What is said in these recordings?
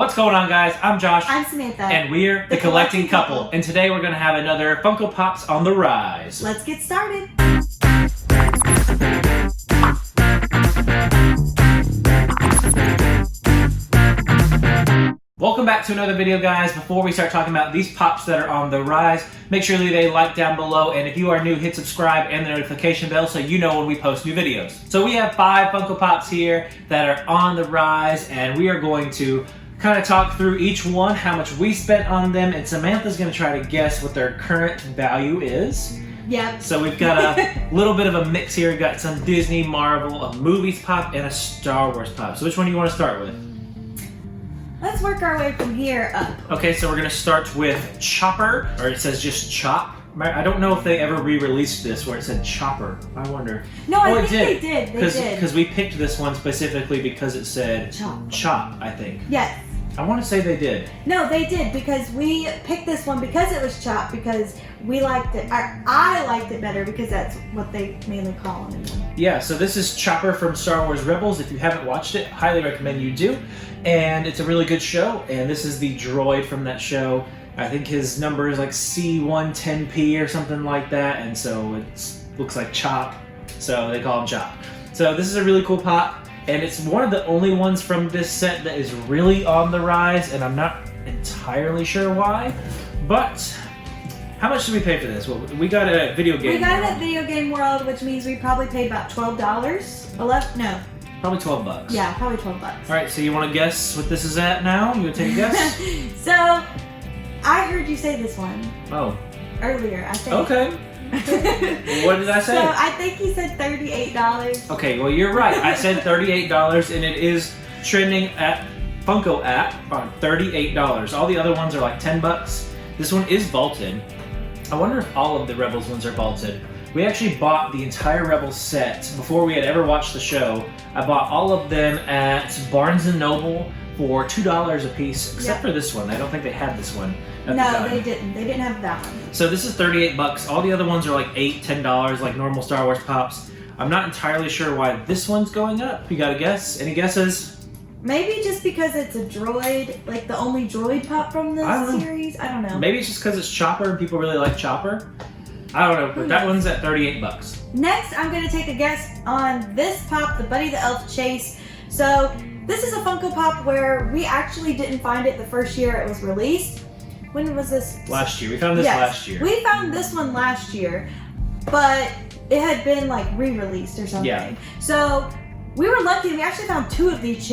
What's going on, guys? I'm Josh. I'm Samantha. And we're the Collecting Couple. And today we're going to have another Funko Pops on the rise. Let's get started. Welcome back to another video, guys. Before we start talking about these pops that are on the rise, make sure to leave a like down below, and if you are new, hit subscribe and the notification bell so you know when we post new videos. So we have 5 Funko Pops here that are on the rise, and we are going to kind of talk through each one, how much we spent on them, and Samantha's going to try to guess what their current value is. Yep. So we've got a little bit of a mix here. We've got some Disney, Marvel, a Movies Pop, and a Star Wars Pop. So which one do you want to start with? Let's work our way from here up. Okay, so we're going to start with Chopper, or it says just Chop. I don't know if they ever re-released this where it said Chopper. I wonder. No, I think they did. They did. Because we picked this one specifically because it said Chop, I think. Yes. I want to say they did. No, they did, because we picked this one because it was Chop, because we liked it. I liked it better because that's what they mainly call him. Yeah, so this is Chopper from Star Wars Rebels. If you haven't watched it, highly recommend you do. And it's a really good show, and this is the droid from that show. I think his number is like C110P or something like that, and so it looks like Chop, so they call him Chop. So this is a really cool pop, and it's one of the only ones from this set that is really on the rise, and I'm not entirely sure why, but how much did we pay for this? Well, we got it at Video Game We got it World. at Video Game World, which means we probably paid about $12. No. Probably 12 bucks. Yeah, probably 12 bucks. All right, so you want to guess what this is at now? You want to take a guess? So, I heard you say this one. Oh. Earlier, I think. Okay. What did I say? So, I think you said $38. Okay, well, you're right. I said $38, and it is trending at Funko app on $38. All the other ones are like 10 bucks. This one is vaulted. I wonder if all of the Rebels ones are vaulted. We actually bought the entire Rebels set before we had ever watched the show. I bought all of them at Barnes & Noble for $2 a piece, except for this one. I don't think they had this one at the time. No, they didn't. They didn't have that one. So this is 38 bucks. All the other ones are like $8, $10, like normal Star Wars Pops. I'm not entirely sure why this one's going up. You got a guess? Any guesses? Maybe just because it's a droid, like the only droid pop from this series. I don't know. Maybe it's just because it's Chopper and people really like Chopper. I don't know, but that one's at 38 bucks. Next, I'm going to take a guess on this pop, the Buddy the Elf Chase. So, this is a Funko Pop where we actually didn't find it the first year it was released. When was this? Last year. We found this last year. We found this one last year, but it had been like re-released or something. Yeah. So, we were lucky. We actually found two of these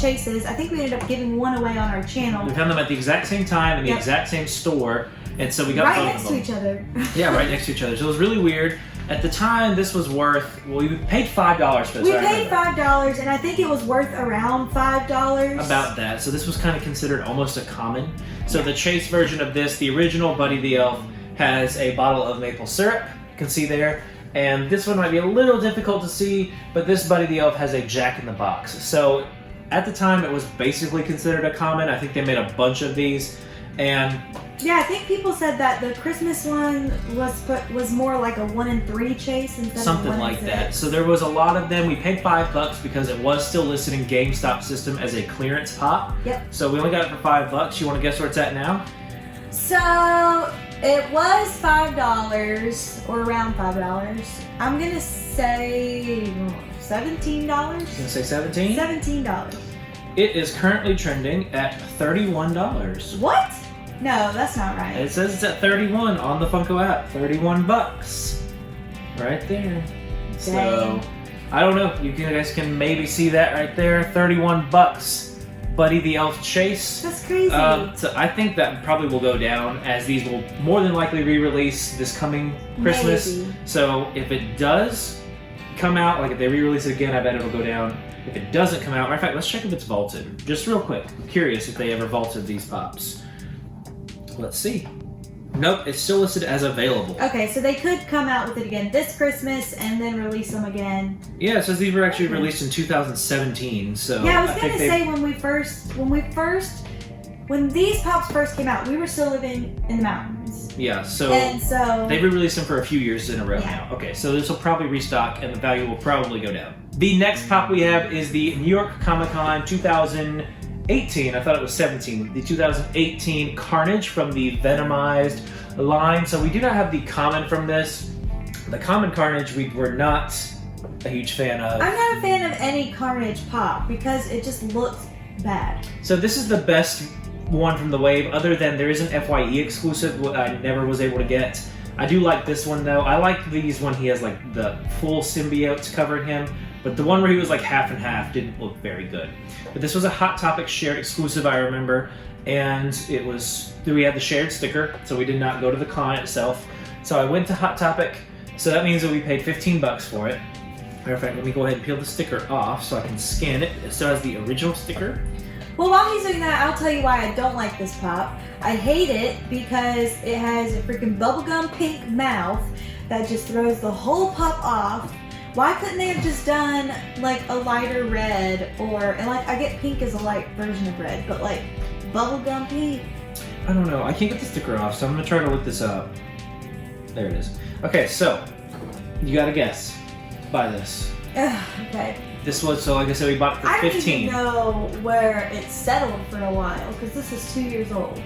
chases. I think we ended up giving one away on our channel. We found them at the exact same time in the exact same store, and so we got right both next of them. to each other. Yeah, right next to each other. So it was really weird. At the time, this was worth, well, we paid $5 for this. We paid $5, and I think it was worth around $5. About that. So this was kind of considered almost a common. So the Chase version of this, the original Buddy the Elf, has a bottle of maple syrup. You can see there. And this one might be a little difficult to see, but this Buddy the Elf has a Jack in the Box. So at the time, it was basically considered a common. I think they made a bunch of these, and yeah, I think people said that the Christmas one was more like a 1 in 3 chase instead something of 1 like in that. 6. So there was a lot of them. We paid $5 because it was still listed in GameStop system as a clearance pop. Yep. So we only got it for $5. You want to guess where it's at now? So it was $5 or around $5. I'm gonna say $17. You gonna say 17? $17. It is currently trending at $31. What? No, that's not right. It says it's at 31 on the Funko app. 31 bucks. Right there. Dang. So, I don't know. You guys can maybe see that right there. 31 bucks. Buddy the Elf Chase. That's crazy. So I think that probably will go down, as these will more than likely re-release this coming Christmas. Maybe. So if it does come out, like if they re-release it again, I bet it'll go down. If it doesn't come out, matter of fact, let's check if it's vaulted. Just real quick. I'm curious if they ever vaulted these pops. Let's see. Nope, it's still listed as available. Okay, so they could come out with it again this Christmas and then release them again. Yeah, it says these were actually released in 2017. So yeah, I was gonna say when these pops first came out, we were still living in the mountains. Yeah, so they've re-released them for a few years in a row now. Okay, so this will probably restock and the value will probably go down. The next pop we have is the New York Comic Con 2000 2018. I thought it was 17. The 2018 Carnage from the Venomized line. So we do not have the common from this. The common Carnage we were not a huge fan of. I'm not a fan of any Carnage pop because it just looks bad. So this is the best one from the wave, other than there is an FYE exclusive what I never was able to get. I do like this one though. I like these when he has like the full symbiotes covering him, but the one where he was like half and half didn't look very good. But this was a Hot Topic shared exclusive, I remember, and it was, we had the shared sticker, so we did not go to the con itself. So I went to Hot Topic, so that means that we paid $15 for it. Matter of fact, let me go ahead and peel the sticker off so I can scan it. It still has the original sticker. Well, while he's doing that, I'll tell you why I don't like this pop. I hate it because it has a freaking bubblegum pink mouth that just throws the whole pop off. Why couldn't they have just done like a lighter red and like I get pink as a light version of red, but like bubblegum pink? I don't know. I can't get the sticker off, so I'm going to try to look this up. There it is. Okay, so you got to guess. Buy this. Okay. This was, so like I said, we bought it for 15. I don't even know where it's settled for a while because this is 2 years old.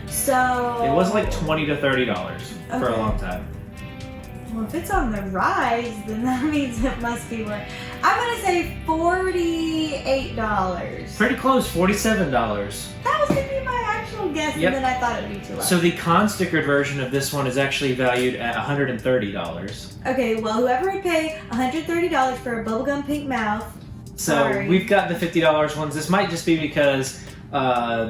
So It was like $20 to $30 for a Okay. long time. Well, if it's on the rise, then that means it must be worth. I'm gonna say $48. Pretty close, $47. That was gonna be my actual guess, Yep. and then I thought it'd be too low. So the con-stickered version of this one is actually valued at $130. Okay, well, whoever would pay $130 for a bubblegum pink mouth. So Sorry. we've got the $50 ones. This might just be because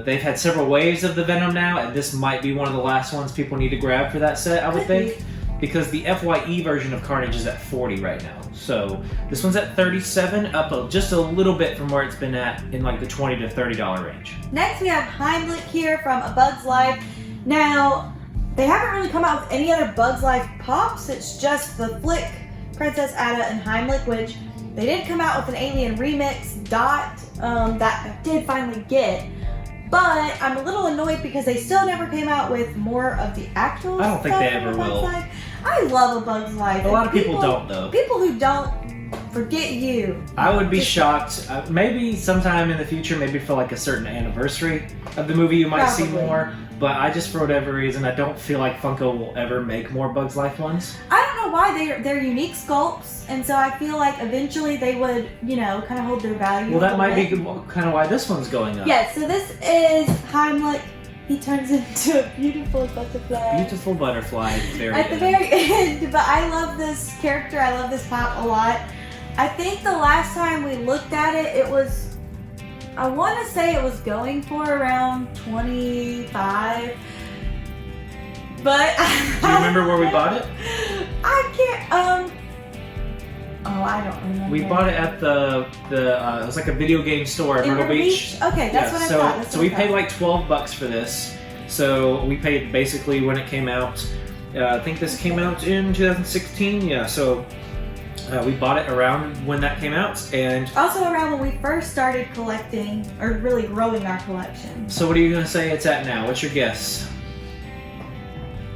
they've had several waves of the Venom now, and this might be one of the last ones people need to grab for that set, I would Could be. think. Because the FYE version of Carnage is at 40 right now. So this one's at 37, up just a little bit from where it's been at in like the $20 to $30 range. Next, we have Heimlich here from A Bug's Life. Now, they haven't really come out with any other Bug's Life pops. It's just the Flick, Princess Ada, and Heimlich, which they did come out with an Alien Remix dot that I did finally get. But I'm a little annoyed because they still never came out with more of the actual I don't think stuff they from ever A Bug's will. Life. I love A Bug's Life. A lot of and people don't, though. People who don't, forget you. I would be Just- shocked. Maybe sometime in the future, maybe for like a certain anniversary of the movie, you might see Probably. more. But I just, for whatever reason, I don't feel like Funko will ever make more Bugs Life ones. I don't know why they're unique sculpts, and so I feel like eventually they would, kind of hold their value. Well, a that little might be bit. kind of why this one's going up. Yeah, so this is Heimlich. He turns into a beautiful butterfly Beautiful butterfly at the very at the end. very end. But I love this character. I love this pop a lot. I think the last time we looked at it, it was, I want to say it was going for around 25. But Do you remember where we bought it? I can't. Oh, I don't remember. We bought it at the it was like a video game store at In Myrtle Beach. Okay, that's what I so, thought. That's so what we I paid thought. like $12 for this. So we paid basically when it came out. I think this came out in 2016. Yeah, so we bought it around when that came out. And Also around when we first started collecting, or really growing our collection. so what are you going to say it's at now? What's your guess?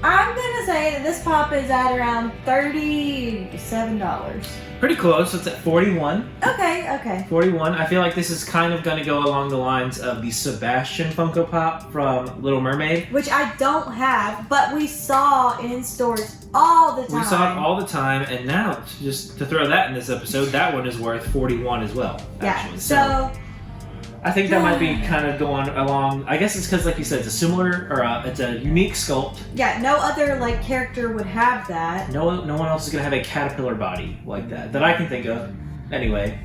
I'm gonna say that this pop is at around $37. Pretty close. It's at 41. Okay. 41. I feel like this is kind of going to go along the lines of the Sebastian Funko Pop from Little Mermaid. Which I don't have, but we saw in stores all the time. We saw it all the time, and now, just to throw that in this episode, that one is worth 41 as well, actually. Yeah, so I think that might be kind of going along. I guess it's because, like you said, it's a similar, or it's a unique sculpt. yeah, no other character would have that. No one else is going to have a caterpillar body like that I can think of. Anyway,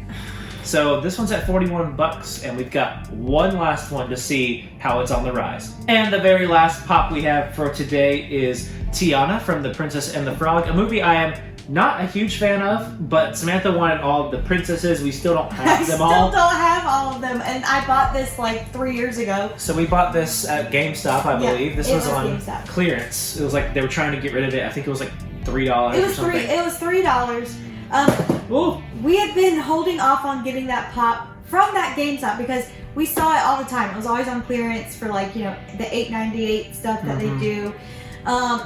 so this one's at $41, and we've got one last one to see how it's on the rise. And the very last pop we have for today is Tiana from The Princess and the Frog, a movie I am not a huge fan of, but Samantha wanted all of the princesses. We still don't have them all. I still don't have all of them, and I bought this like 3 years ago. So we bought this at GameStop, I Yeah, believe. This it was was on GameStop. clearance. It was like they were trying to get rid of it. I think it was like $3 It or was something. It was $3. Ooh. We have been holding off on getting that pop from that GameStop because we saw it all the time. It was always on clearance for the $8.98 stuff that Mhm. they do.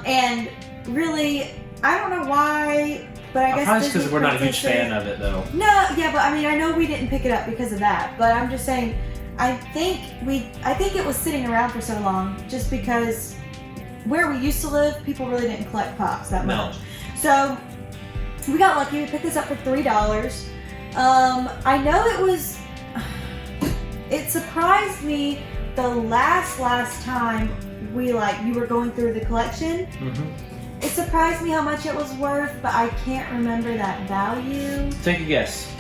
And really, I don't know why, but I guess Probably Disney because we're not a huge princesses- fan of it, though. No, yeah, but I know we didn't pick it up because of that. But I'm just saying, I think it was sitting around for so long just because where we used to live, people really didn't collect Pops that much. So we got lucky. We picked this up for $3. I know it surprised me the last time you were going through the collection. It surprised me how much it was worth, but I can't remember that value. Take a guess.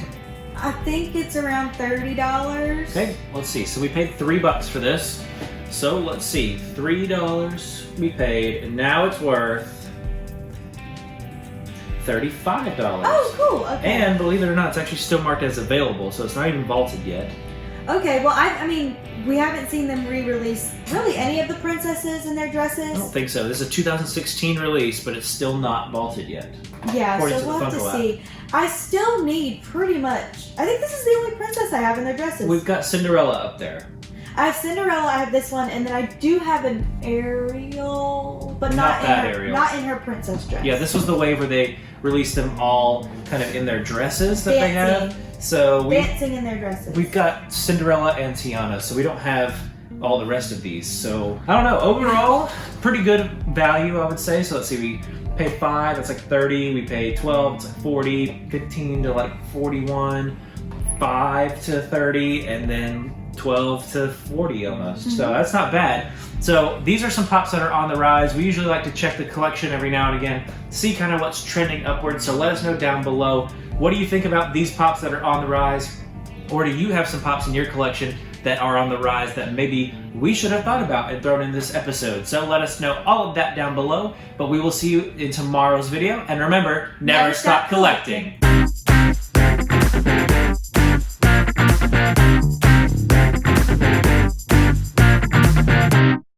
I think it's around $30. Okay, let's see. So we paid $3 for this. So let's see, $3 we paid, and now it's worth $35. Oh, cool. Okay. And believe it or not, it's actually still marked as available, so it's not even vaulted yet. Okay, well, I mean, we haven't seen them re-release really any of the princesses in their dresses. I don't think so. This is a 2016 release, but it's still not vaulted yet. Yeah, according so to we'll the have to Funko see. I still need pretty much. I think this is the only princess I have in their dresses. We've got Cinderella up there. I have Cinderella, I have this one, and then I do have an Ariel, but not in her princess dress. Yeah, this was the wave where they released them all kind of in their dresses that they have. So dancing in their dresses. We've got Cinderella and Tiana, so we don't have all the rest of these. So I don't know. Overall, pretty good value, I would say. So let's see, we paid $5, that's like 30. We paid 12, it's like 40. 15 to like 41. 5 to 30, and then 12 to 40 almost. So that's not bad. So these are some Pops that are on the rise. We usually like to check the collection every now and again, see kind of what's trending upwards. So let us know down below, what do you think about these Pops that are on the rise? Or do you have some Pops in your collection that are on the rise that maybe we should have thought about and thrown in this episode? So let us know all of that down below, but we will see you in tomorrow's video. And remember, never stop collecting.